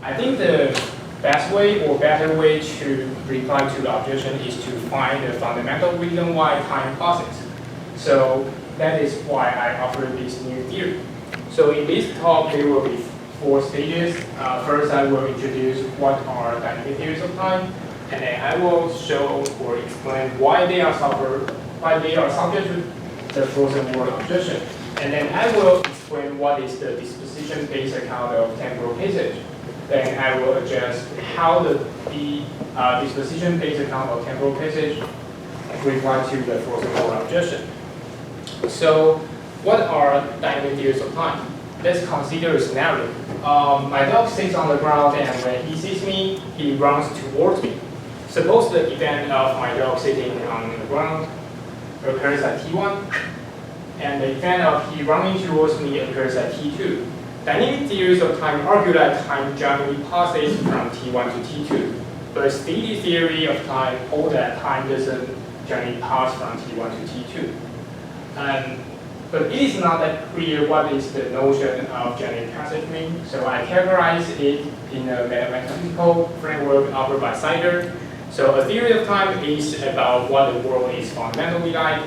I think the best way or better way to reply to the objection is to find the fundamental reason why time passes. So that is why I offer this new theory. So in this talk, there will be 4 stages. First, I will introduce what are dynamic theories of time, and then I will show or explain why they are subject to the frozen world objection. And then I will explain what is the disposition-based account of temporal passage. Then I will address how the disposition-based account of temporal passage reply to the frozen world objection. So what are dynamic theories of time? Let's consider a scenario. My dog sits on the ground, and when he sees me, he runs towards me. Suppose the event of my dog sitting on the ground occurs at T1, and the event of he running towards me occurs at T2. Dynamic theories of time argue that time generally passes from T1 to T2, but steady theory of time hold that time doesn't generally pass from T1 to T2. But it is not that clear what is the notion of general passage mean, so I characterize it in a metaphysical framework offered by Sider. So a theory of time is about what the world is fundamentally like,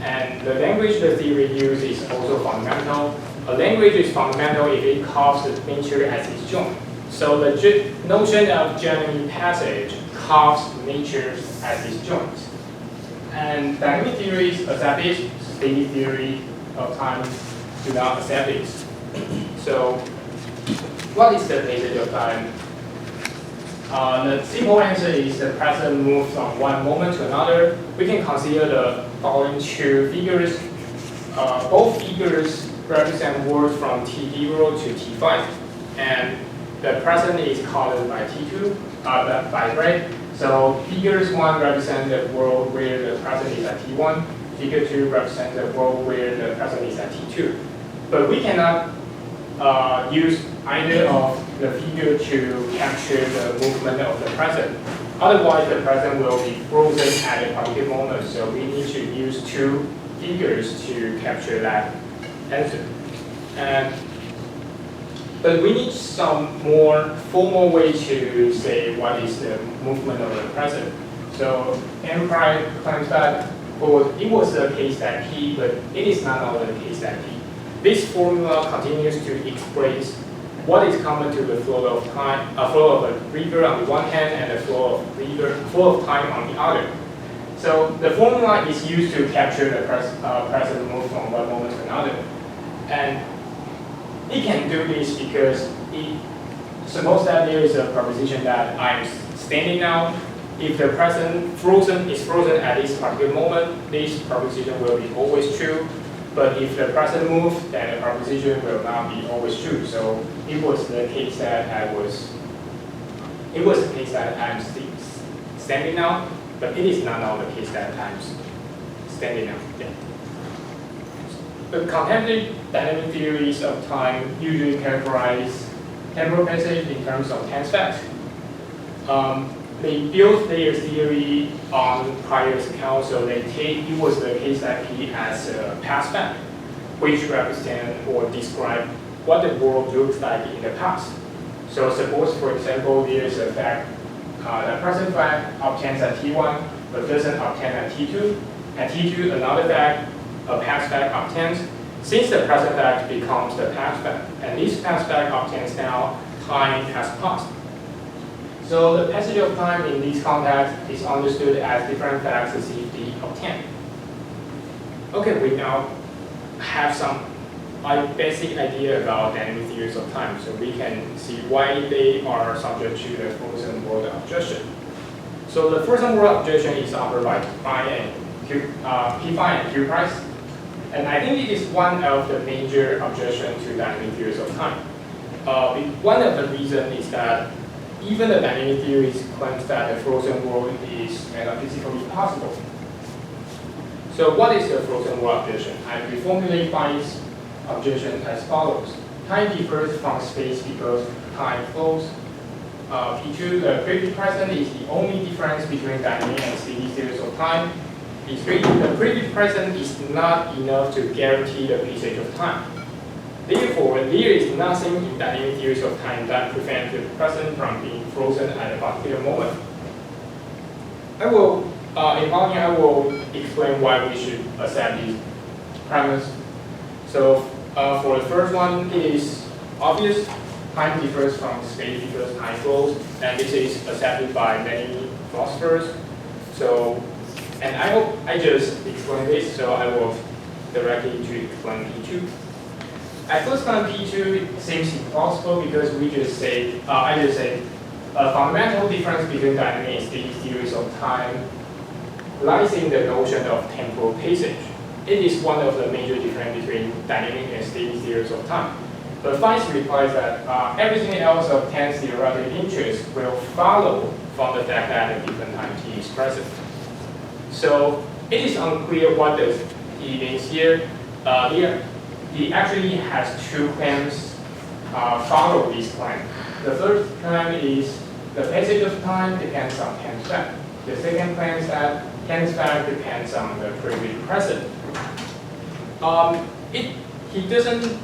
and the language the theory uses is also fundamental. A language is fundamental if it carves the nature as its joint. So the notion of general passage carves nature as its joint. And dynamic theories accept this, steady theory of time do not accept this. So what is the passage of time? The simple answer is the present moves from one moment to another. We can consider the following 2 figures. Both figures represent words from T0 to T5, and the present is colored by T2, by red. So figures 1 represent the world where the present is at T1. Figure 2 represents the world where the present is at T2. But we cannot use either of the figure to capture the movement of the present. Otherwise, the present will be frozen at a particular moment. So we need to use 2 figures to capture that answer. But we need some more formal way to say what is the movement of the present. So Empire claims that it was the case that P, but it is not always the case that P. This formula continues to express what is common to the flow of time, flow of a river on the one hand, and the flow of time on the other. So the formula is used to capture the present move from one moment to another, and it can do this because suppose that there is a proposition that I'm standing now. If the present is frozen at this particular moment, this proposition will be always true. But if the present moves, then the proposition will not be always true. So it was the case that I'm standing now, but it is not now the case that I'm standing now. Yeah. But contemporary dynamic theories of time usually characterize temporal passage in terms of tense fact. They built their theory on prior account, so they take it was the case that P as a past fact, which represent or describe what the world looks like in the past. So suppose, for example, there is a fact, the present fact obtains at T1, but doesn't obtain at T2. At T2, another fact, a past fact obtains. Since the present fact becomes the past fact, and this past fact obtains now, time has passed. So the passage of time in this context is understood as different facts received the obtained. Okay, we now have some basic idea about dynamic theories of time, so we can see why they are subject to the frozen world objection. So the frozen world objection is offered by P phi and Q price, and I think it is one of the major objections to dynamic theories of time. One of the reasons is that even the dynamic theories claims that the frozen world is metaphysically possible. So what is the frozen world objection? I reformulate Phi's objection as follows. Time differs from space because time flows. P2, the previous present is the only difference between dynamic and steady theories of time. The previous present is not enough to guarantee the passage of time. Therefore, there is nothing in dynamic theories of time that prevents the present from being frozen at a particular moment. I will, in following, I will explain why we should accept these premise. So, for the first one, it is obvious time differs from space because time flows, and this is accepted by many philosophers. So, and I hope I just explained this, so I will directly to explain P2. At first glance, P2 seems impossible because we just say, I just said, a fundamental difference between dynamic and steady theories of time lies in the notion of temporal passage. It is one of the major differences between dynamic and steady theories of time. But Feist replies that everything else of Tan's theoretic interest will follow from the fact that a given time t is present. So it is unclear what does he means here. He actually has two claims follow this claim. The first claim is the passage of time depends on Tan's fact. The second claim is that Tan's fact depends on the previous present. He doesn't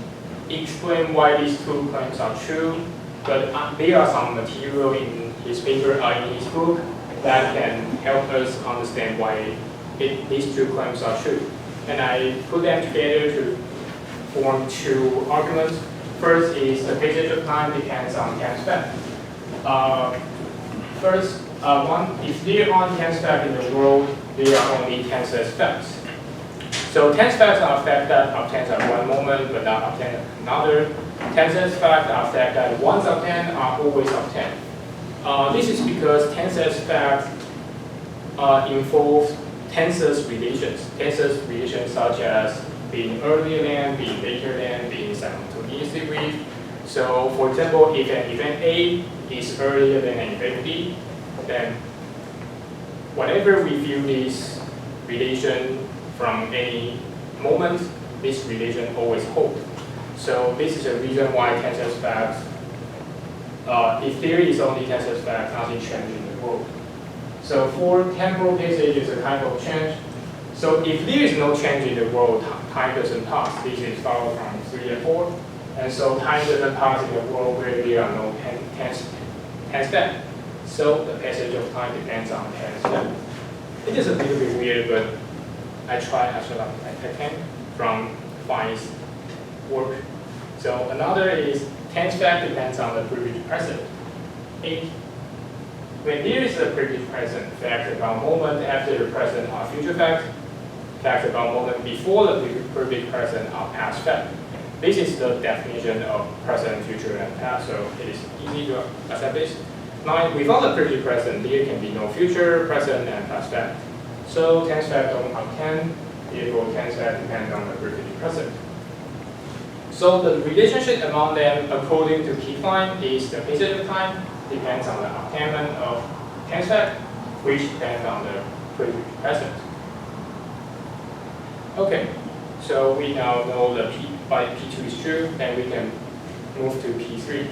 explain why these two claims are true, but there are some material in his paper, in his book, that can help us understand why these two claims are true. And I put them together to form two arguments. First is the passage of time depends on Tan's fact. First, if there aren't Tan's facts in the world, there are only Tan's facts. So Tan's facts are facts that obtained at one moment but not obtained at another. Tan's facts are facts that once obtained are always obtained. This is because Tan's facts involve tensors relations. Tensors relations such as being earlier than, being later than, being simultaneously with. So for example, if an event A is earlier than an event B, then whenever we view this relation from any moment, this relation always holds. So this is the reason why tensor facts, if there is only tensor facts, nothing changes in the world. So for temporal passage is a kind of change. So if there is no change in the world, time doesn't pass. This is followed from 3 and 4. And so time doesn't pass in a world where there are no Tan's facts. So the passage of time depends on Tan's facts. It is a little bit weird, but I try as much as I can from Feist's work. So another is Tan's fact depends on the previous present. When there is a previous present, facts about moment after the present are future facts. Facts about moment before the previous present are past facts. This is the definition of present, future, and past, so it is easy to accept this. Now, without the previous present, there can be no future, present, and past fact. So Tan's fact don't obtain, therefore Tan's fact depends on the previous present. So the relationship among them, according to Keyfine, is the passage of time depends on the obtainment of Tan's fact, which depends on the previous present. Okay, so we now know the why P2 is true, and we can move to P3.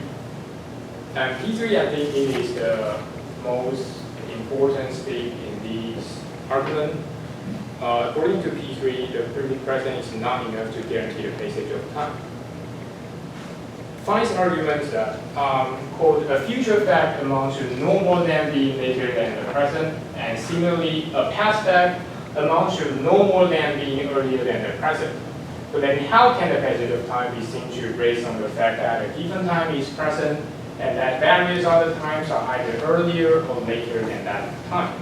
And P3, I think it is the most important step in this argument. According to P3, the previous present is not enough to guarantee the passage of time. Feist's argument is that quote, a future fact amounts to no more than being later than the present, and similarly, a past fact amounts to no more than being earlier than the present. But then how can the passage of time be seen to based on the fact that a given time is present and that various other times are either earlier or later than that time?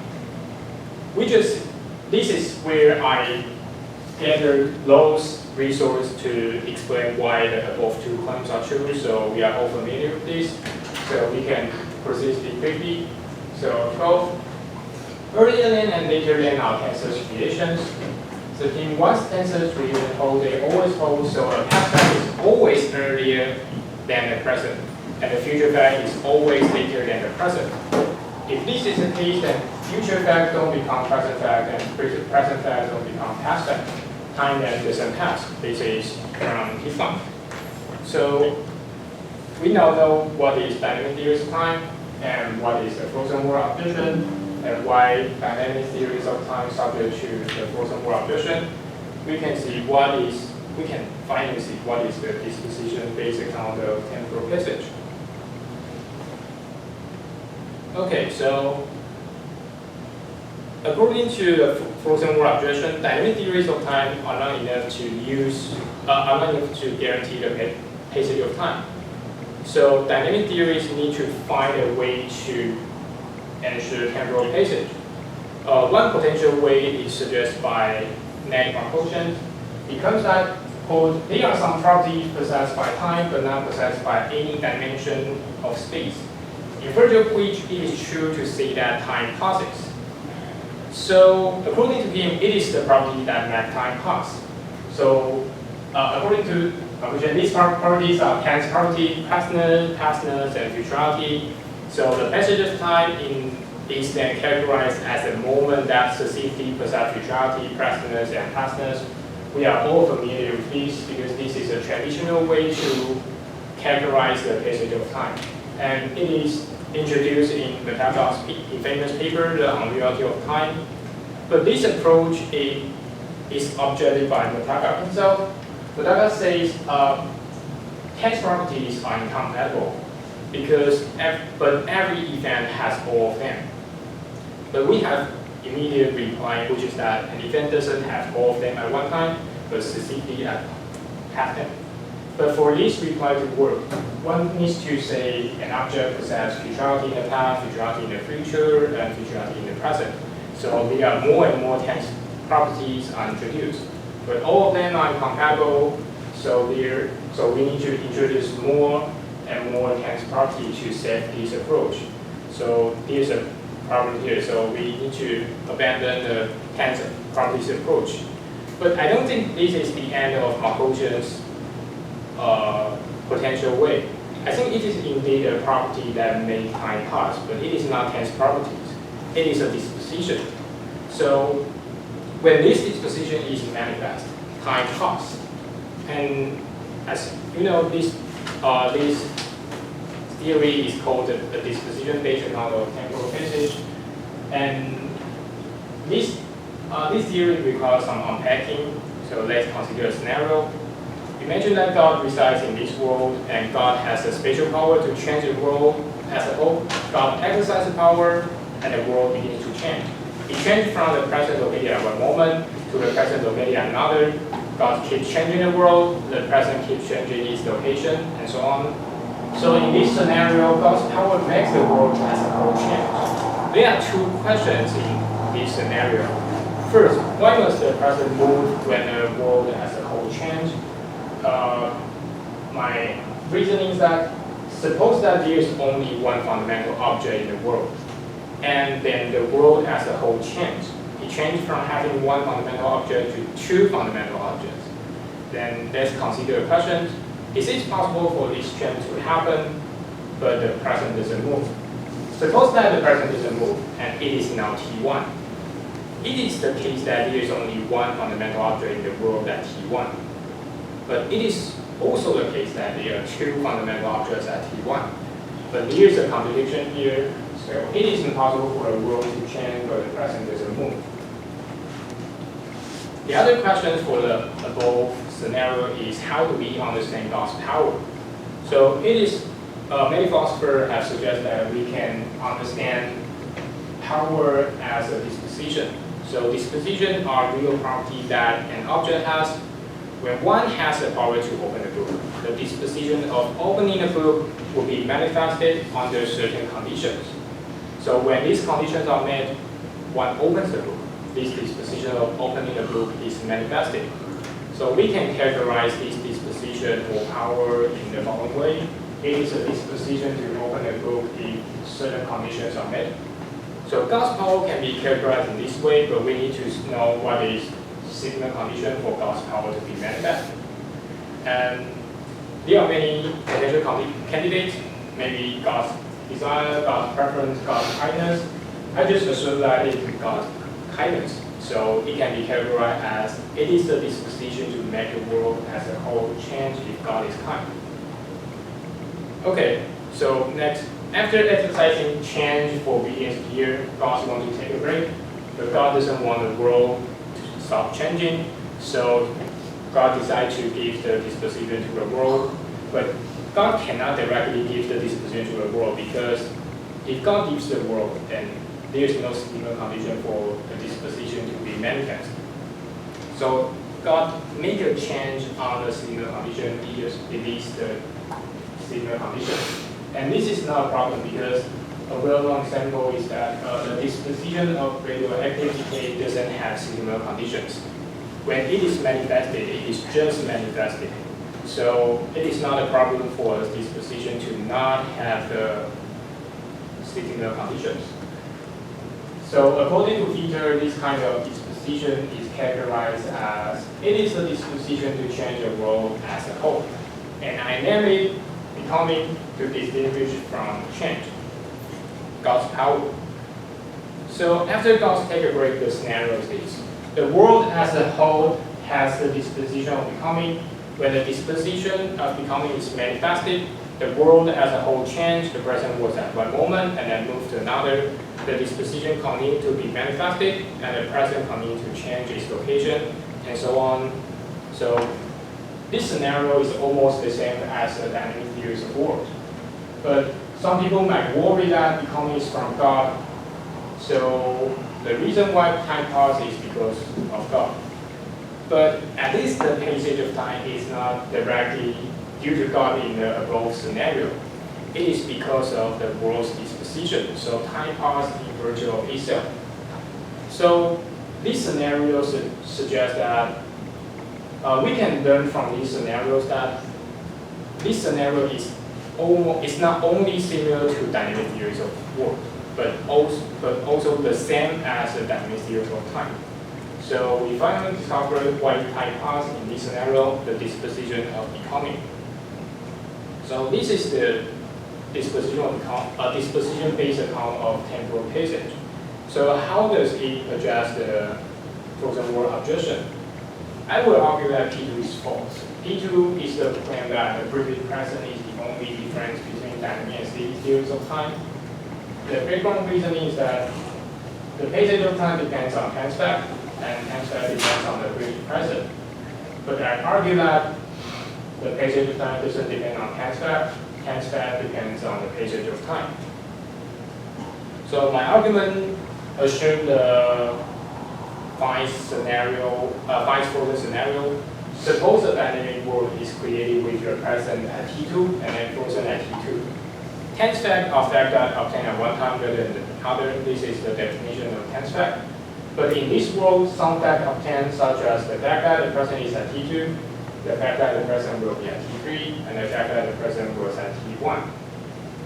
This is where I gathered those resources to explain why the above two claims are true, so we are all familiar with this. So we can proceed quickly. So 12, earlier than and later than are tensors relations. So in once tensors relation hold, they always hold, so a past fact is always earlier than the present, and the future fact is always later than the present. If this is the case, then future facts don't become present fact, and present facts don't become past fact. Time then doesn't pass. This is from Keyfine. So we now know what is dynamic theories of time, and what is the frozen world objection, and why dynamic theories of time subject to the frozen world objection. We can see what is we can finally see what is the disposition based on the temporal passage. Okay, so according to the frozen world objection, dynamic theories of time are not enough to guarantee the passage of time. So dynamic theories need to find a way to ensure temporal passage. One potential way is suggested by Leininger quotient. It comes that, quote, there are some properties possessed by time but not possessed by any dimension of space, in virtue of which it is true to say that time passes. So according to him, it is the property that makes time pass. So according to conclusion, these properties are Kant's property, pastness, and futurity. So the passage of time is then characterized as a moment that successively possess futurity, pastness, and pastness. We are all familiar with this because this is a traditional way to characterize the passage of time. And it is introduced in Metaphysics' famous paper, The Unreality of Time. But this approach is objected by Metaphysics himself. Metaphysics says Kant's properties are incompatible because every event has all of them. But we have immediate reply, which is that an event doesn't have all of them at one time, but specifically have them. But for this reply to work, one needs to say an object possesses futurity in the past, futurity in the future, and futurity in the present. So there are more and more Kant's properties are introduced. But all of them are incompatible, so we need to introduce more and more Kant's properties to save this approach. So here's a problem here, so we need to abandon the Kant's properties approach. But I don't think this is the end of Markosian's potential way. I think it is indeed a property that makes time pass, but it is not Kant's properties. It is a disposition. So when this disposition is manifest, time passes. And as you know, this theory is called the disposition based account of temporal passage. And this theory requires some unpacking. So let's consider a scenario. Imagine that God resides in this world and God has a special power to change the world as a whole. God exercises power and the world begins to change. It changes from the present located at one moment to the present located at another. God keeps changing the world, the present keeps changing its location, and so on. So in this scenario, God's power makes the world as a whole change. There are two questions in this scenario. First, why must the present move when the world as a whole change? My reasoning is that suppose that there is only one fundamental object in the world, and then the world as a whole changed. It changed from having one fundamental object to two fundamental objects. Then let's consider a question. Is it possible for this change to happen, but the present doesn't move? Suppose that the present doesn't move, and it is now T1. It is the case that there is only one fundamental object in the world at T1. But it is also the case that there are two fundamental objects at T1. But there is a contradiction here. So it is impossible for a world to change, but the present doesn't move. The other question for the above scenario is how do we understand God's power? So it is, many philosophers have suggested that we can understand power as a disposition. So dispositions are real properties that an object has. When one has the power to open a book, the disposition of opening a book will be manifested under certain conditions. So when these conditions are met, one opens the book. This disposition of opening the book is manifested. So we can characterize this disposition or power in the following way. It is a disposition to open a book if certain conditions are met. So God's power can be characterized in this way, but we need to know what is signal condition for God's power to be manifested. And there are many potential candidates, maybe God's desire, God's preference, God's kindness. I just assume that it is God's kindness. So it can be characterized as it is the disposition to make the world as a whole change if God is kind. Okay, so next, after exercising change for billions of years, God wants to take a break, but God doesn't want the world to stop changing. So God decides to give the disposition to the world, but God cannot directly give the disposition to the world, because if God gives the world, then there is no single condition for the disposition to be manifest. So God make a change on the single condition, he just release the single condition. And this is not a problem, because a well-known example is that the disposition of radioactive decay doesn't have singular conditions. When it is manifested, it is just manifested. So it is not a problem for the disposition to not have the singular conditions. So according to Peter, this kind of disposition is characterized as it is a disposition to change the world as a whole. And I name it becoming to distinguish from change. God's power. So after God's take a break, the scenario is this. The world as a whole has the disposition of becoming. When the disposition of becoming is manifested, the world as a whole changed. The present was at one moment and then moved to another. The disposition continued to be manifested and the present continued to change its location and so on. So this scenario is almost the same as the dynamic theories of world. But some people might worry that becoming is from God. So the reason why time passes is because of God. But at least the passage of time is not directly due to God in the above scenario. It is because of the world's disposition. So time passes in virtue of itself. So these scenarios suggest that we can learn from these scenarios that this scenario is not only similar to dynamic theories of world, but also the same as the dynamic theories of time. So we finally discovered why time passes in this scenario, the disposition of becoming. So this is the disposition-based account of temporal passage. So how does it address the frozen world objection? I will argue that P2 is false. P2 is the claim that the previous present is the only difference between dynamic and static theories of time. The background reasoning is that the passage of time depends on tense fact, and tense fact depends on the previous present. But I argue that the passage of time doesn't depend on tense fact depends on the passage of time. So my argument assumes the Vice frozen scenario. Suppose a dynamic world is created with your present at T2 and then frozen at T2. Tense fact of fact that obtained at one time rather than the other. This is the definition of tense fact. But in this world, some fact obtained, such as the fact that the present is at T2, the fact that the present will be at T3, and the fact that the present was at T1.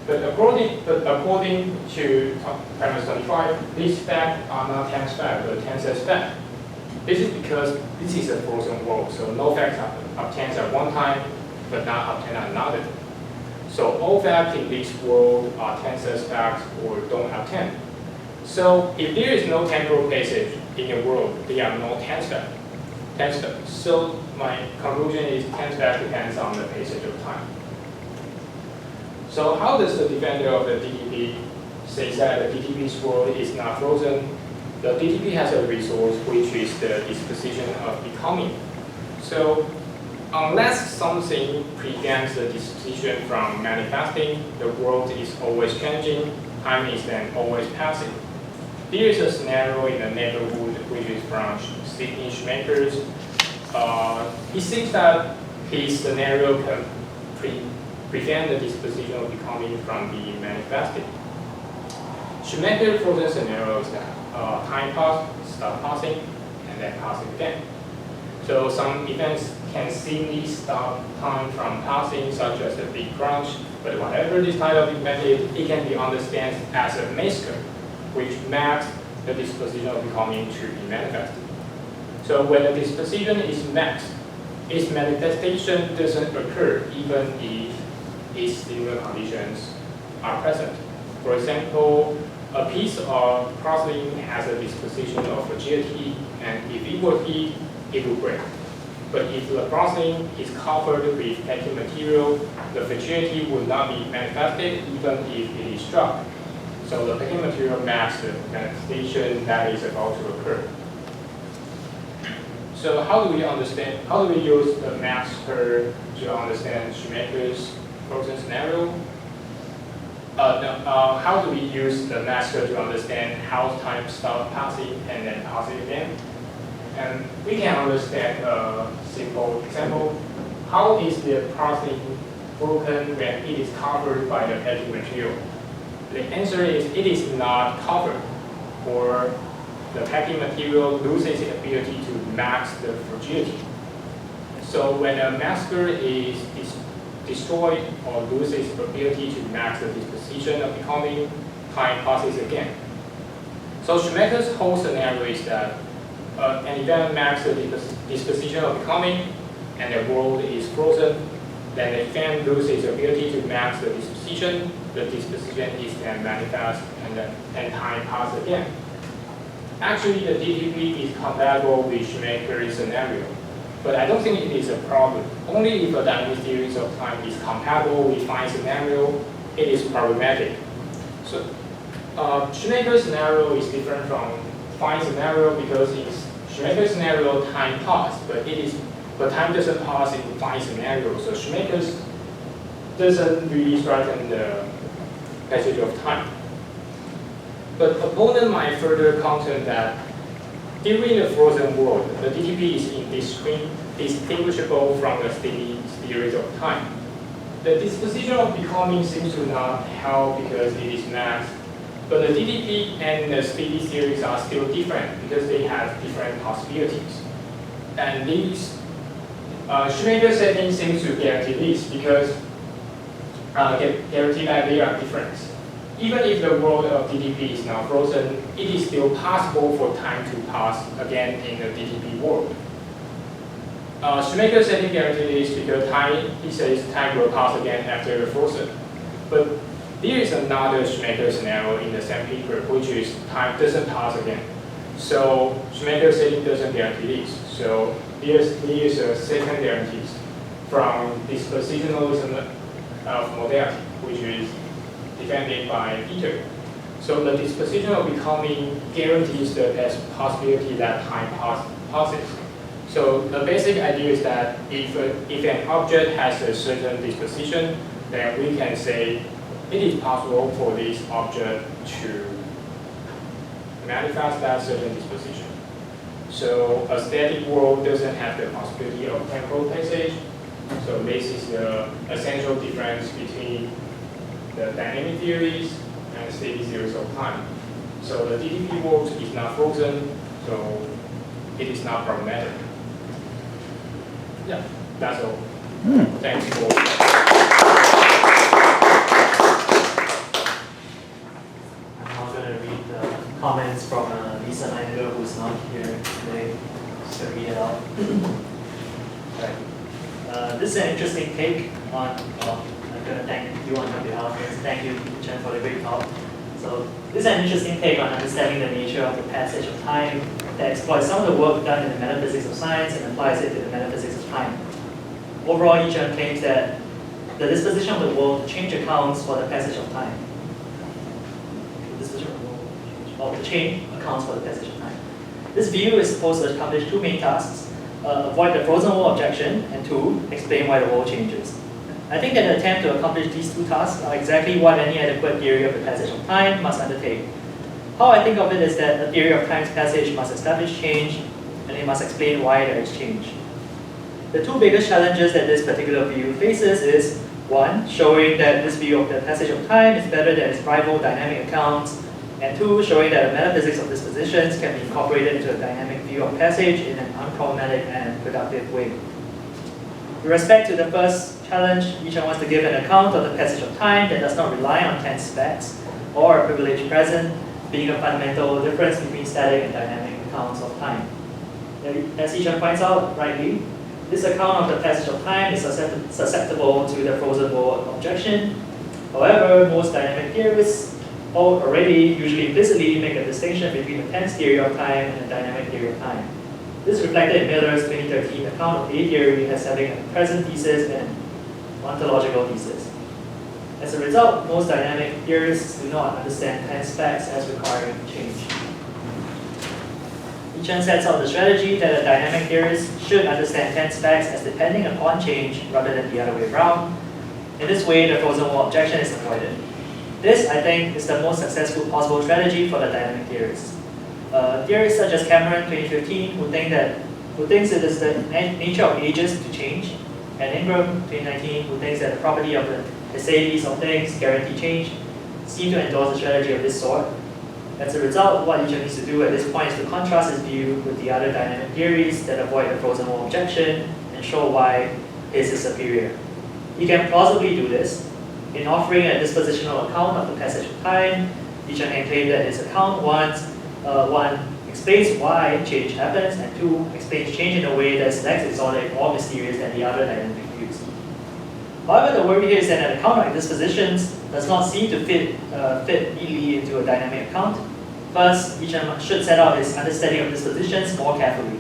But according to premise 25, these facts are not tense facts, but tenses fact. This is because this is a frozen world, so no facts are obtained at one time, but not obtained at another. So all facts in this world are tenses facts or don't obtain. So if there is no temporal passage in a world, there are no tense facts. So my conclusion is tense fact depends on the passage of time. So how does the defender of the DTP say that the DTP's world is not frozen? The DTP has a resource which is the disposition of becoming. So unless something prevents the disposition from manifesting, the world is always changing, time is then always passing. There is a scenario in the neighborhood which is from Sidney Schmaker's. He thinks that his scenario can prevent the disposition of becoming from being manifested. Schmaker's frozen scenario is that time passes, stop passing, and then passing again. So some events can seemingly stop time from passing, such as the big crunch, but whatever this type of event is, it can be understood as a masker, which maps the disposition of becoming to be manifested. So when the disposition is met, its manifestation doesn't occur even if its single conditions are present. For example, a piece of porcelain has a disposition of fragility, and if it were heat, it would break. But if the porcelain is covered with packing material, the fragility would not be manifested even if it is struck. So the packing material maps the manifestation that is about to occur. So how do we use the master to understand Shoemaker's frozen scenario? How do we use the master to understand how time starts passing and then passing again? And we can understand a simple example. How is the passing broken when it is covered by the packing material? The answer is it is not covered, or the packing material loses its ability to max the fragility. So when a master is destroyed or loses its ability to max the disposition of becoming, time passes again. So Shoemaker's whole scenario is that an event maxes the disposition of becoming, and the world is frozen. Then the event loses its ability to max the disposition is then manifest, and time passes again. Actually, the DTP is compatible with Shoemaker's scenario, but I don't think it is a problem. Only if a dynamic series of time is compatible with Fine's scenario, it is problematic. So Shoemaker's scenario is different from Fine's scenario because in Shoemaker's scenario, time passed, but time doesn't pass in Fine's scenario. So Shoemaker's doesn't really threaten the passage of time. But opponent might further contend that during the frozen world, the DTP is indistinguishable from the steady series of time. The disposition of becoming seems to not help because it is maxed, but the DTP and the steady series are still different because they have different possibilities. And these Shoemaker setting seems to guarantee this because guarantee that they are different. Even if the world of DTP is now frozen, it is still possible for time to pass again in the DTP world. Shoemaker setting guarantees because he says time will pass again after the frozen. But there is another Shoemaker scenario in the same paper, which is time doesn't pass again. So Shoemaker setting doesn't guarantee this. So there is a second guarantee from dispositionalism of modality, which is defended by Peter. So the disposition of becoming guarantees the possibility that time passes. So the basic idea is that if an object has a certain disposition, then we can say it is possible for this object to manifest that certain disposition. So a static world doesn't have the possibility of temporal passage. So this is the essential difference between the dynamic theories and steady series of time. So the DTP world is not frozen, so it is not problematic. Yeah, that's all. Thanks for. I'm now going to read the comments from Lisa Leininger, who's not here today. Just going to read it out. Right. This is an interesting take on. I'm going to thank you on your behalf. Thank you, Yi-Cheng, for the great talk. So this is an interesting take on understanding the nature of the passage of time that exploits some of the work done in the metaphysics of science and applies it to the metaphysics of time. Overall, Yi-Cheng claims that the disposition of the world change accounts for the passage of time. The disposition of the world, or the change accounts for the passage of time. This view is supposed to accomplish two main tasks: avoid the frozen world objection, and two, explain why the world changes. I think that the attempt to accomplish these two tasks are exactly what any adequate theory of the passage of time must undertake. How I think of it is that a theory of time's passage must establish change, and it must explain why there is change. The two biggest challenges that this particular view faces is, one, showing that this view of the passage of time is better than its rival dynamic accounts, and two, showing that the metaphysics of dispositions can be incorporated into a dynamic view of passage in an unproblematic and productive way. With respect to the first challenge, Yi-Cheng wants to give an account of the passage of time that does not rely on tense facts or a privilege present, being a fundamental difference between static and dynamic accounts of time. As Yi-Cheng points out rightly, this account of the passage of time is susceptible to the frozen world objection. However, most dynamic theorists already usually implicitly make a distinction between a tense theory of time and a dynamic theory of time. This is reflected in Miller's 2013 account of A theory as having a present thesis and ontological thesis. As a result, most dynamic theorists do not understand tense facts as requiring change. Yi-Cheng sets out the strategy that a dynamic theorist should understand tense facts as depending upon change rather than the other way around. In this way, the frozen wall objection is avoided. This, I think, is the most successful possible strategy for the dynamic theorists. Theorists such as Cameron 2015, who thinks it is the nature of ages to change, and Ingram 2019, who thinks that the property of the aesthetes of things guarantee change, seem to endorse a strategy of this sort. As a result, what Yi-Cheng needs to do at this point is to contrast his view with the other dynamic theories that avoid the frozen wall objection and show why his is superior. He can plausibly do this. In offering a dispositional account of the passage of time, Yi-Cheng can claim that his account one explains why change happens, and two explains change in a way that is less exotic or mysterious than the other dynamic views. However, the worry here is that an account like dispositions does not seem to fit neatly into a dynamic account. First, Yi-Cheng should set out his understanding of dispositions more carefully.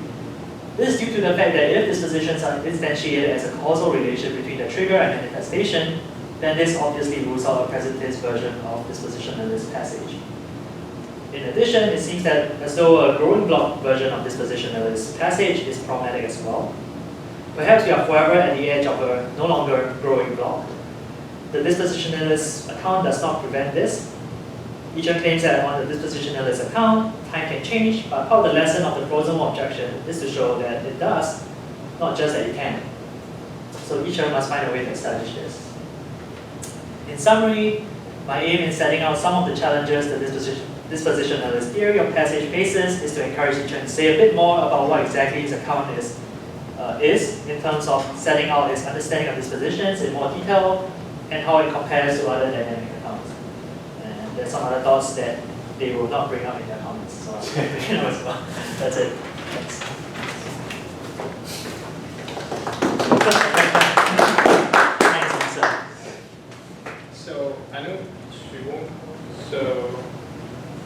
This is due to the fact that if dispositions are instantiated as a causal relation between the trigger and manifestation, then this obviously rules out a present tense version of dispositionalist passage. In addition, it seems that as though a growing block version of dispositionalist passage is problematic as well. Perhaps we are forever at the edge of a no longer growing block. The dispositionalist account does not prevent this. Yi-Cheng claims that on the dispositionalist account, time can change, but part of the lesson of the frozen wall objection is to show that it does, not just that it can. So Yi-Cheng must find a way to establish this. In summary, my aim in setting out some of the challenges the dispositionalist theory of passage faces is to encourage Yi-Cheng to say a bit more about what exactly his account is in terms of setting out his understanding of dispositions in more detail and how it compares to other dynamic accounts. And there's some other thoughts that they will not bring up in their comments, so I'll bring it up as well. That's it. Thanks. Thanks, Lisa. So I know she won't. So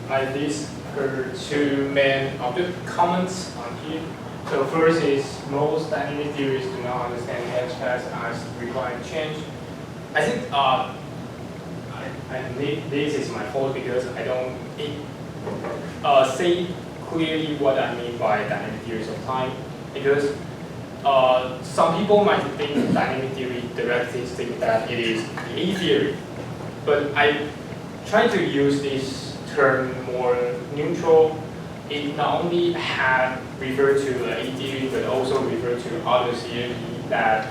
I list her two main object comments on here. So first is most dynamic theories do not understand tense facts as required change. I think this is my fault because I don't say clearly what I mean by dynamic theories of time, because some people might think dynamic theory directly think that it is a theory, but I try to use this term more neutral. It not only refer to a theory, but also refer to other theories that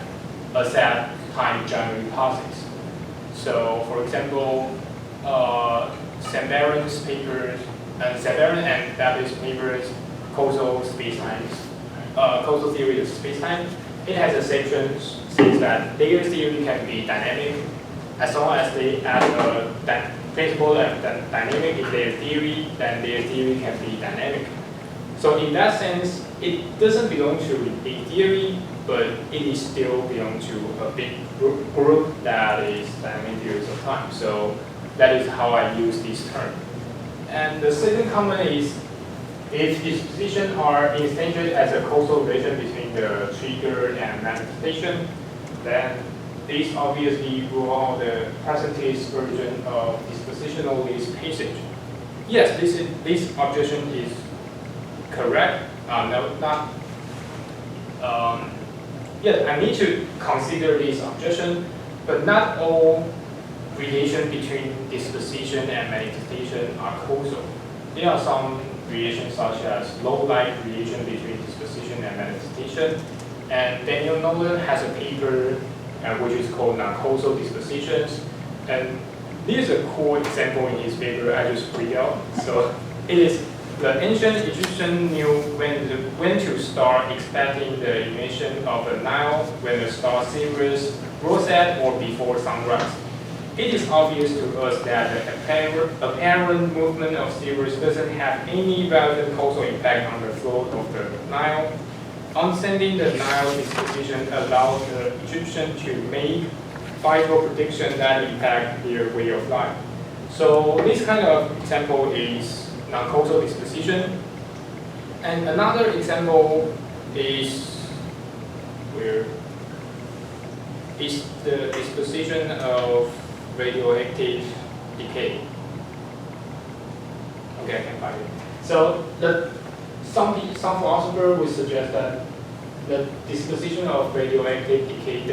accept time generally passes. So, for example, Sandbaran's papers, Sandbaran and Dalhousie papers, causal theory of spacetime. It has a section says that their theory can be dynamic as long as they have a principle of dynamic in their theory, then their theory can be dynamic. So in that sense, it doesn't belong to a theory, but it is still belong to a big group that is dynamic theories of time. So that is how I use this term. And the second comment is, if dispositions are instantiated as a causal relation between the trigger and manifestation, then this obviously rule out the present tense version of dispositionalist passage. Yes, this objection is correct. Yes, I need to consider this objection, but not all relation between disposition and manifestation are causal. There are some relations such as law-like relation between disposition and manifestation, and Daniel Nolan has a paper which is called non-causal dispositions, and this is a cool example in his paper I just read out. So it is the ancient Egyptians knew when to start expecting the emission of the Nile when the star Sirius rose at or before sunrise. It is obvious to us that the apparent movement of Sirius doesn't have any relevant causal impact on the flow of the Nile. Understanding the Nile disposition allows the Egyptians to make vital predictions that impact their way of life. So this kind of example is non-causal disposition. And another example is the disposition of radioactive decay. Okay, I can find it. So the some philosophers would suggest that the disposition of radioactive decay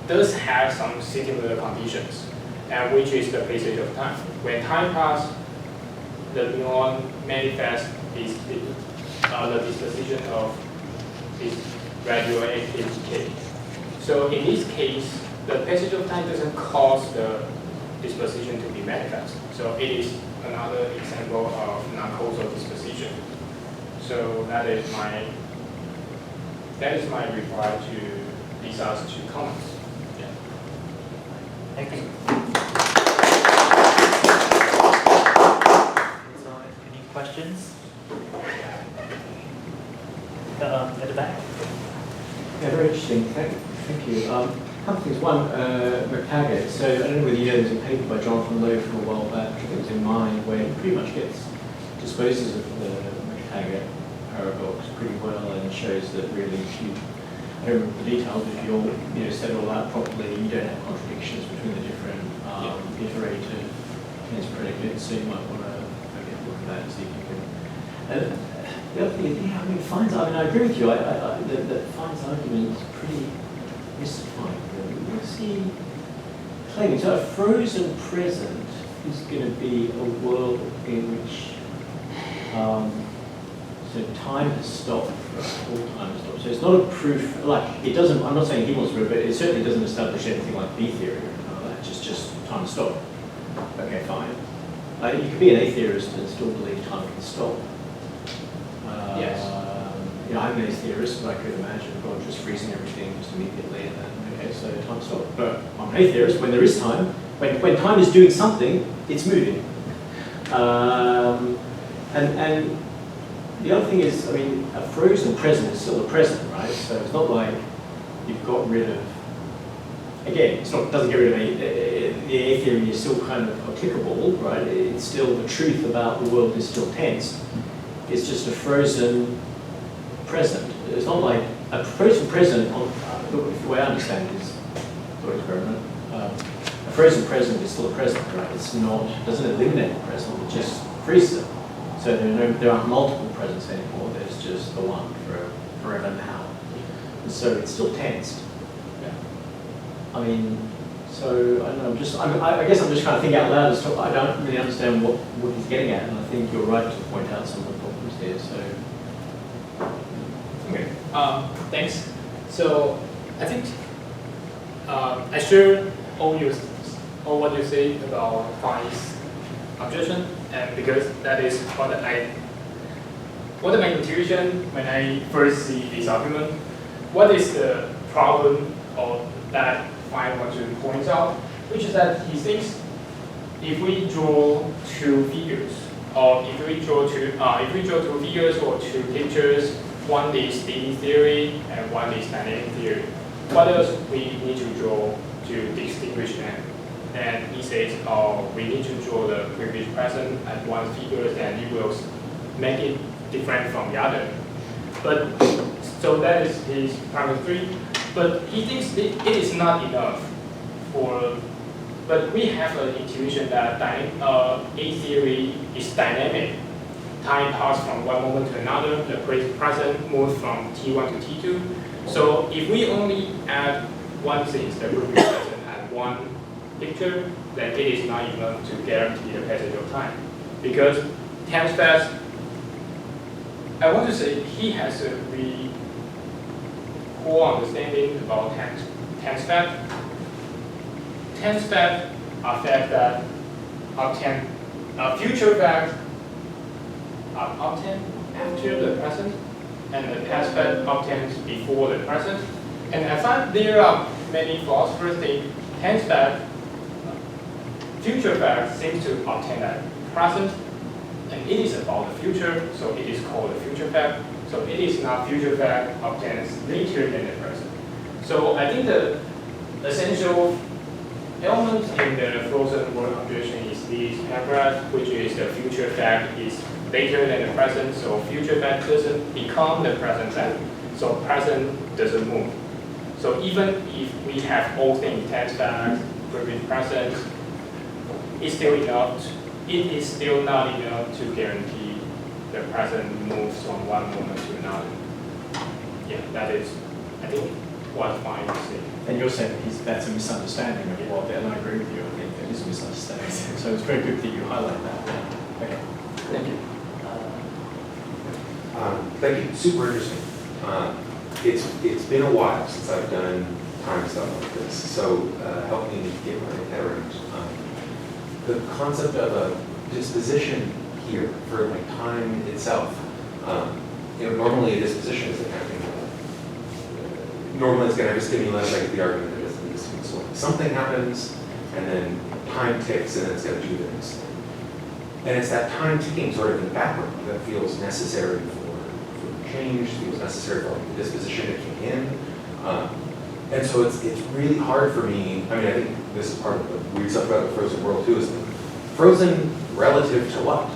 does have some similar conditions, and which is the passage of time. When time passes, the muon manifests the disposition of this radioactive decay. So in this case, the passage of time doesn't cause the disposition to be manifest. So it is another example of non-causal disposition. So that is my reply to these last two comments. Yeah. Thank you. So, any questions? At the back. Yeah, very interesting. Thank you. A couple things. One, McTaggart. So I don't know whether you know, there's a paper by Jonathan Lowe from a while back, I think it was in Mind, where he pretty much disposes of the McTaggart paradox pretty well and shows that really if you, I don't remember the details, but if you set it all out properly, you don't have contradictions between the different iterated tense predicates, so you might want to look at that and see if you can. The other thing is, I agree with you, that Fine's argument is pretty mystifying. What's he claiming? So a frozen present is going to be a world in which so time has stopped, all time has stopped. So it's not a proof, like, it doesn't, I'm not saying he wants to prove it, but it certainly doesn't establish anything like B theory or anything like that, just time stopped. Okay, fine. You could be an atheist and still believe time can stop. Yes. I'm an atheist, but I could imagine God just freezing everything just immediately and then, okay, so time stopped. But I'm an atheist, when there is time, when time is doing something, it's moving. And the other thing is, a frozen present is still a present, right? So it's not like you've got rid of, again, doesn't get rid of the A theory is still kind of applicable, right? It's still the truth about the world is still tense. It's just a frozen present. It's not like a frozen present, the way I understand it is, thought experiment, a frozen present is still a present, right? It's not, doesn't eliminate the present, it just freezes it. So there aren't multiple presents anymore, there's just the one for forever now. And so it's still tensed. Yeah. So I don't know, I guess I'm just trying to think out loud as to, I don't really understand what he's getting at, and I think you're right to point out some of the problems here, so. Okay, thanks. So I think I share all what you say about Fine's objection, and because that is what my intuition when I first see this argument. What is the problem or that Fine wants to point out, which is that he thinks if we draw two figures, or if we draw two figures or two pictures, one is D theory and one is dynamic theory, what else we need to draw to distinguish them? And he says, we need to draw the previous present as one figure, and it will make it different from the other. But so that is his primary three. But he thinks it is not enough but we have an intuition that A theory is dynamic. Time passes from one moment to another, the present moves from T1 to T2. So if we only add one thing, the previous present, and one picture, then it is not enough to guarantee the passage of time. Because tense fast, I want to say he has a really core understanding about tense fact. Tense fact are facts that obtain future facts are obtained after the present, and the past fact obtains before the present. And I find there are many philosophers think tense fact, future fact seems to obtain at present, and it is about the future, so it is called a future fact. So it is not future fact obtains later than the present. So I think the essential element in the frozen world objection is this paragraph, which is the future fact is later than the present, so future fact doesn't become the present fact, so present doesn't move. So even if we have all things, tense fact, previous present, it is still not enough to guarantee the present moves from one moment to another. Yeah, that is, I think, what's fine to say. And you're saying that's a misunderstanding of what, and I agree with you, I think it is a misunderstanding. So it's very good that you highlight that. Okay, thank you. Thank you, super interesting. It's been a while since I've done time stuff like this, so help me get my head around. The concept of a disposition here for like time itself. Normally a disposition is a kind of thing. Normally it's going to have a stimulus, like the argument that it's so something happens, and then time ticks, and then it's going to do the next thing. And it's that time ticking sort of in the background that feels necessary for change, feels necessary for like, the disposition to kick in. And so it's really hard for me. I mean, I think this is part of the weird stuff about the frozen world too, is frozen relative to what?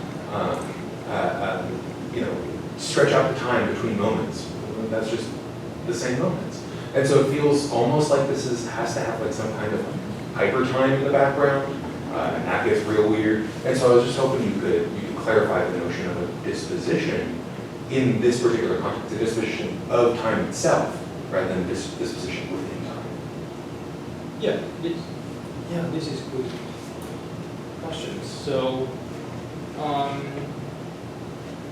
Stretch out the time between moments. That's just the same moments. And so it feels almost like this has to have like some kind of hyper time in the background, and that gets real weird. And so I was just hoping you could clarify the notion of a disposition in this particular context, a disposition of time itself, rather than disposition within time. Yeah, this is good question. So,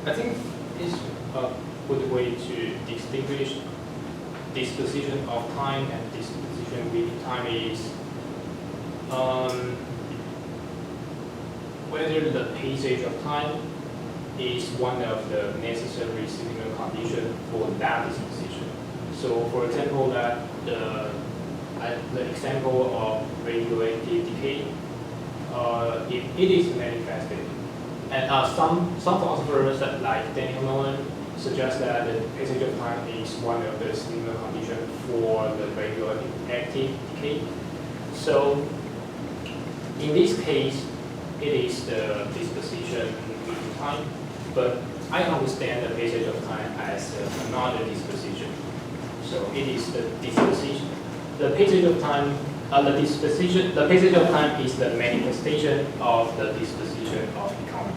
I think this a good way to distinguish disposition of time and disposition within time is whether the passage of time is one of the necessary signal conditions for that disposition. So, for example, that the example of radioactive decay, if it is manifested, and some philosophers like Daniel Lin suggest that the passage of time is one of the signal conditions for the radioactive decay. So, in this case, it is the disposition within time, but I understand the passage of time as another disposition. So it is the disposition. The passage of time, the passage of time is the manifestation of the disposition of becoming.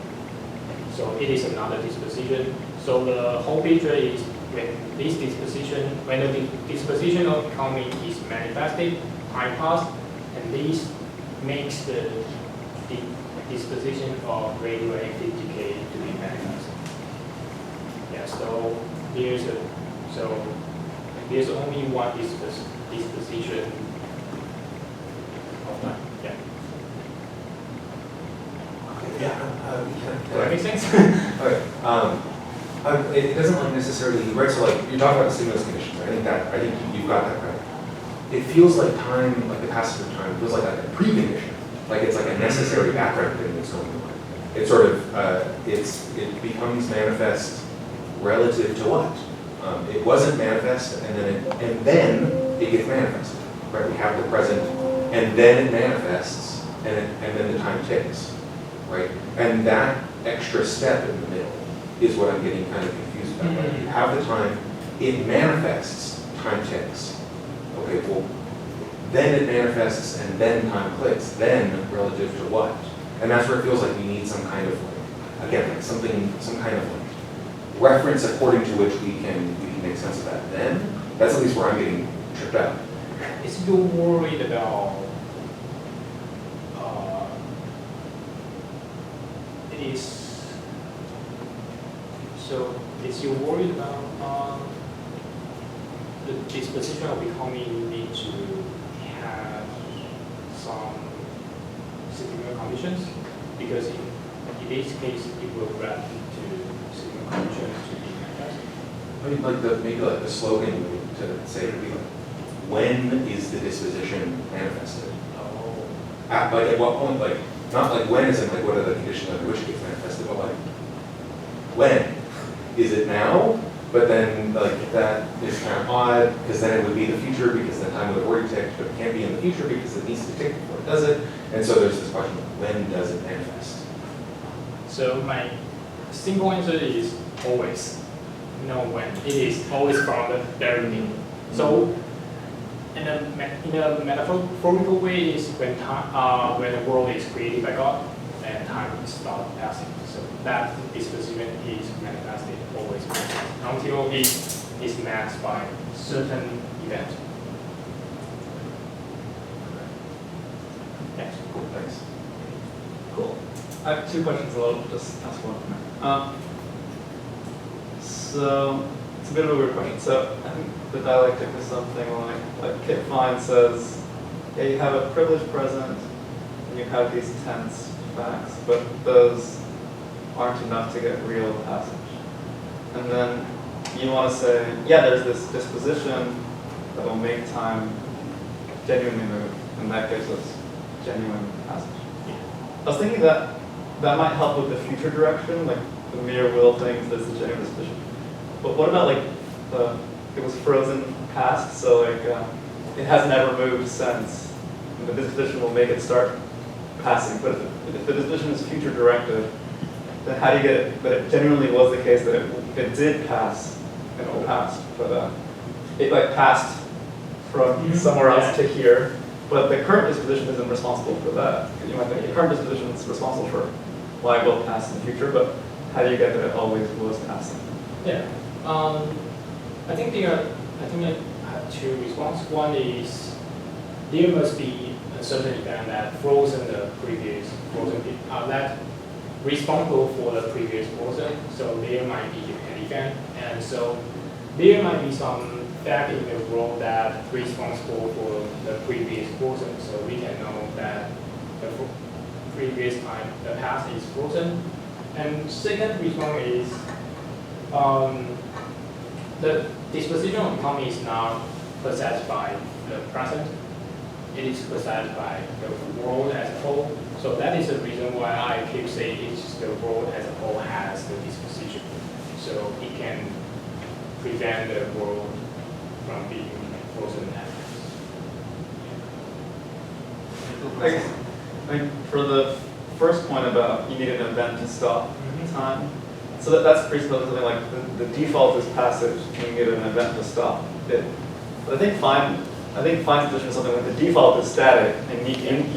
So it is another disposition. So the whole picture is when this disposition, when the disposition of becoming is manifested, time passes, and this makes the disposition of radioactive decay to be manifested. Yeah, so there's only one disposition of time. Yeah. Yeah. Does that make sense? Okay. It doesn't like necessarily right. So like you're talking about the stimulus conditions. I think you've got that right. It feels like time, like the passage of time, feels like a precondition. Like it's like a necessary background thing that's going on. It sort of it becomes manifest relative to what? It wasn't manifest, and then it gets manifested. Right? We have the present, and then it manifests, and then the time ticks. Right? And that extra step in the middle is what I'm getting kind of confused about. Right? You have the time, it manifests, time ticks. Okay, well, then it manifests and then time clicks, then relative to what? And that's where it feels like we need some kind of like, again, like some kind of like reference according to which we can make sense of that. Then that's at least where I'm getting tripped out. Is you worried about is you worried about the disposition of becoming need to have some signal conditions? Because in this case, it will grab into signal conditions to be manifested. I mean, like maybe like the slogan to say would be like, when is the disposition manifested? Oh. Like at what point? Like not like when isn't like what are the conditions under which it gets manifested, but like when? Is it now? But then like that is kind of odd because then it would be the future because the time would have already ticked, but it can't be in the future because it needs to tick before it does it. And so there's this question of when does it manifest? So my simple answer is always. No when. It is always from the very beginning. So in a metaphorical way is when the world is created by God and time time start passing. So that disposition is manifested always until it is matched by certain event. Yes. Cool, thanks. Cool. I have 2 questions, I'll just ask one. So, it's a bit of a weird question. So, I think the dialectic is something like Kit Fine says, yeah, you have a privileged present, and you have these tense facts, but those aren't enough to get real passage. And then you want to say, yeah, there's this disposition that will make time genuinely move, and that gives us genuine passage. I was thinking that that might help with the future direction, like the mere will things, there's the genuine disposition. But what about like it was frozen past, so like it has never moved since, and the disposition will make it start passing. But if the disposition is future directed, then how do you get it? But it genuinely was the case that it did pass in the past, but it like passed from somewhere else to here. But the current disposition isn't responsible for that. You might think the current disposition is responsible for why it will pass in the future, but how do you get that it always was passing? Yeah. I think I have 2 responses. One is there must be a certain event that frozen the previous frozen that responsible for the previous frozen. So there might be an event, and so there might be some fact in the world that responsible for the previous frozen. So we can know that the previous time the past is frozen. And second response is the disposition of time is not possessed by the present. It is possessed by the world as a whole. So that is the reason why I keep saying it's the world as a whole has the disposition. So it can prevent the world from being frozen at I mean, for the first point about you need an event to stop time, so that's presupposing something like the default is passage, and you need an event to stop it. But I think Fine's position is something like the default is static, and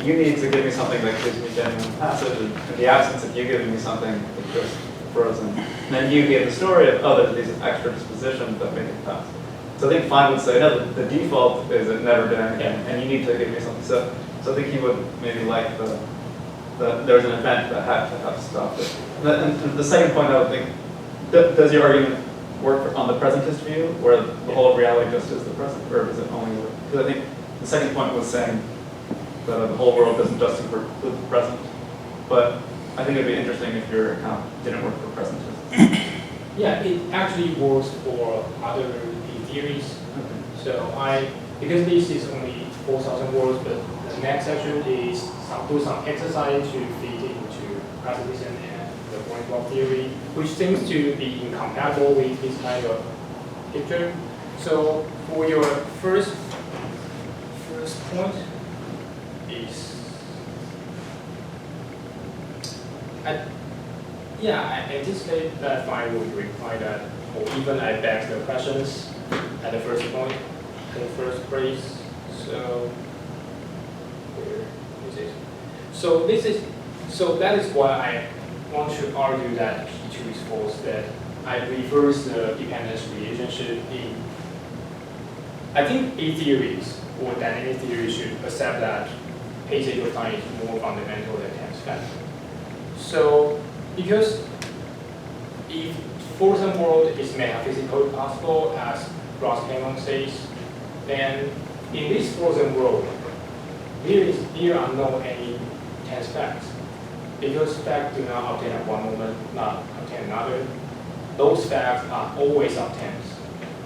you need to give me something that gives me genuine passage, and in the absence of you giving me something, it's just frozen. And then you gave the story of, oh, there's these extra dispositions that make it pass. So I think Fine would say, no, the default is it never did anything, and you need to give me something. So I think he would maybe like there's an event that had to have stopped it. And the second point I would think, does your argument work on the presentist view, where the whole of reality just is the present, or does it only work? Because I think the second point was saying that the whole world doesn't just include the present. But I think it'd be interesting if your account didn't work for presentists. Yeah, it actually works for other theories. So because this is only 4,000 words, but the next section is do some exercise to fit into presentism and the point block theory, which seems to be incompatible with this kind of picture. So for your first point is, I anticipate that Fine would reply that, or even I beg the questions at the first point, in the first place. So where is it? So that is why I want to argue that P2 is false, that I reverse the dependence relationship in. I think A theories or dynamic theory should accept that passage of time is more fundamental than tense fact. So because if frozen world is metaphysically possible, as Ross Hammond says, then in this frozen world, there are no any tense facts. Because facts do not obtain at one moment, not obtain another. Those facts are always obtained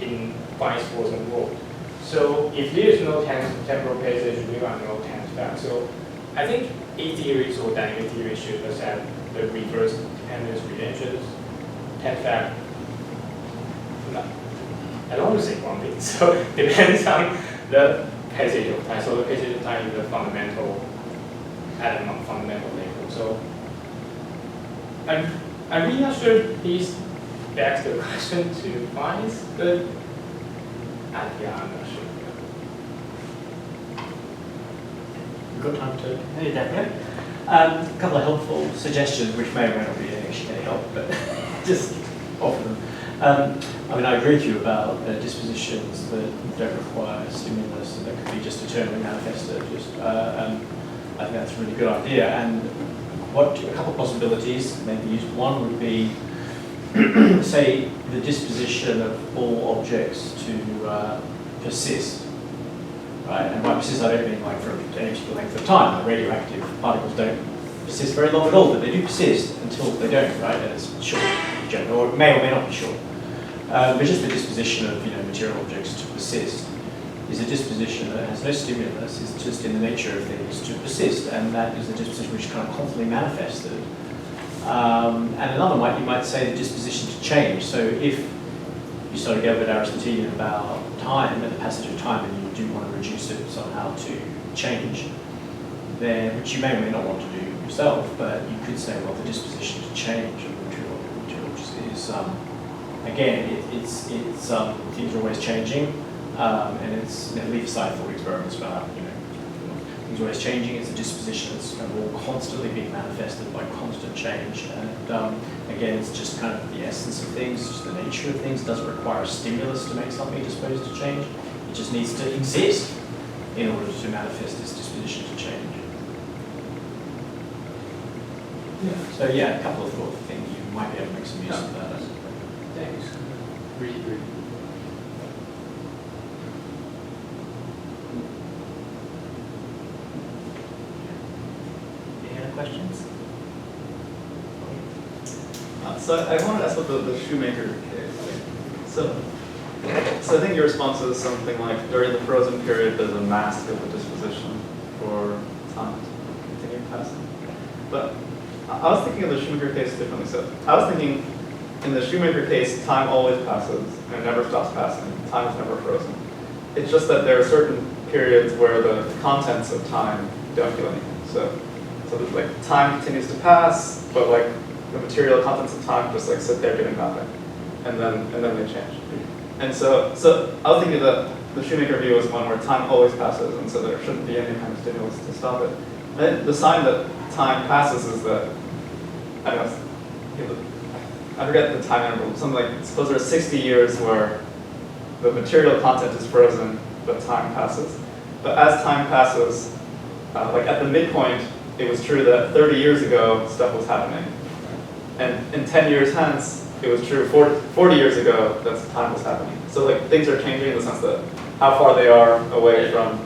in Fine's frozen world. So if there is no temporal passage, there are no tense facts. So I think A theories or dynamic theories should accept the reverse dependence relations. Tense fact, no, I don't want to say one thing. So depends on the passage of time. So the passage of time is the fundamental element, fundamental level. So I'm really not sure this begs the question to Fine's, but yeah, I'm not sure. We've got time to. Maybe that, yeah. A couple of helpful suggestions, which may or may not be actually any help, but just offer them. I mean, I agree with you about dispositions that don't require stimulus and that could be just eternally manifested. I think that's a really good idea. And a couple of possibilities, maybe used. One would be, say, the disposition of all objects to persist. Right? And by persist, I don't mean like for any particular length of time. Like radioactive particles don't persist very long at all, but they do persist until they don't, right? And it's short, or it may or may not be short. But just the disposition of material objects to persist is a disposition that has no stimulus. It's just in the nature of things to persist, and that is a disposition which is kind of constantly manifested. And another you might say the disposition to change. So if you sort of get a bit Aristotelian about time and the passage of time, and you do want to reduce it somehow to change, then, which you may or may not want to do yourself, but you could say, well, the disposition to change of the material is, again, it's things are always changing, and it's leave aside thought experiments about things are always changing. It's a disposition that's kind of all constantly being manifested by constant change, and again, it's just kind of the essence of things, just the nature of things. It doesn't require a stimulus to make something disposed to change. It just needs to exist in order to manifest this disposition to change. Yeah. So yeah, a couple of thoughts. I think you might be able to make some use of that. Thanks. Really good. Any other questions? So I wanted to ask about the shoemaker case. So I think your response is something like, during the frozen period, there's a mask of the disposition for time to continue passing. But I was thinking of the shoemaker case differently. So I was thinking, in the shoemaker case, time always passes and it never stops passing. Time is never frozen. It's just that there are certain periods where the contents of time don't do anything. So like time continues to pass, but like the material contents of time just like sit there doing nothing, and then they change. And so I was thinking that the shoemaker view is one where time always passes, and so there shouldn't be any kind of stimulus to stop it. And the sign that time passes is that, I don't know, I forget the time interval, something like, suppose there are 60 years where the material content is frozen, but time passes. But as time passes, like at the midpoint, it was true that 30 years ago, stuff was happening. And in 10 years hence, it was true 40 years ago that time was happening. So like things are changing in the sense that how far they are away from,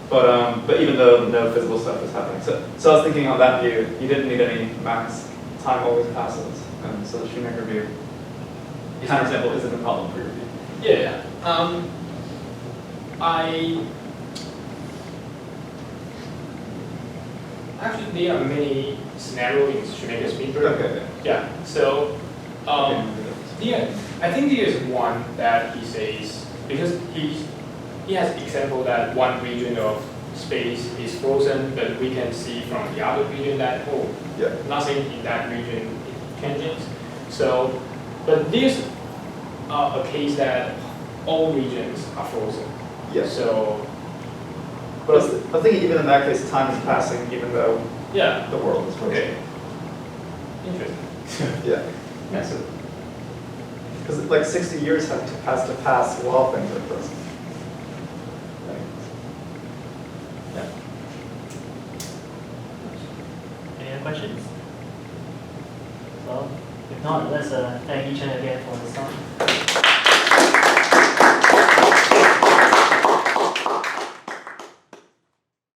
but even though no physical stuff is happening. So I was thinking on that view, you didn't need any max, time always passes. And so the shoemaker view, for example, isn't a problem for your view. Yeah. Actually, there are many scenarios in shoemaker's paper. Okay. Yeah. So, I think there is one that he says, because he has example that one region of space is frozen, but we can see from the other region that nothing in that region changes. So, but there's a case that all regions are frozen. Yes. So, but I was thinking even in that case, time is passing even though the world is frozen. Okay. Interesting. Yeah. So, because like 60 years have to pass while things are frozen. Yeah. Any other questions? Well, if not, let's thank Yi-Cheng again for his talk.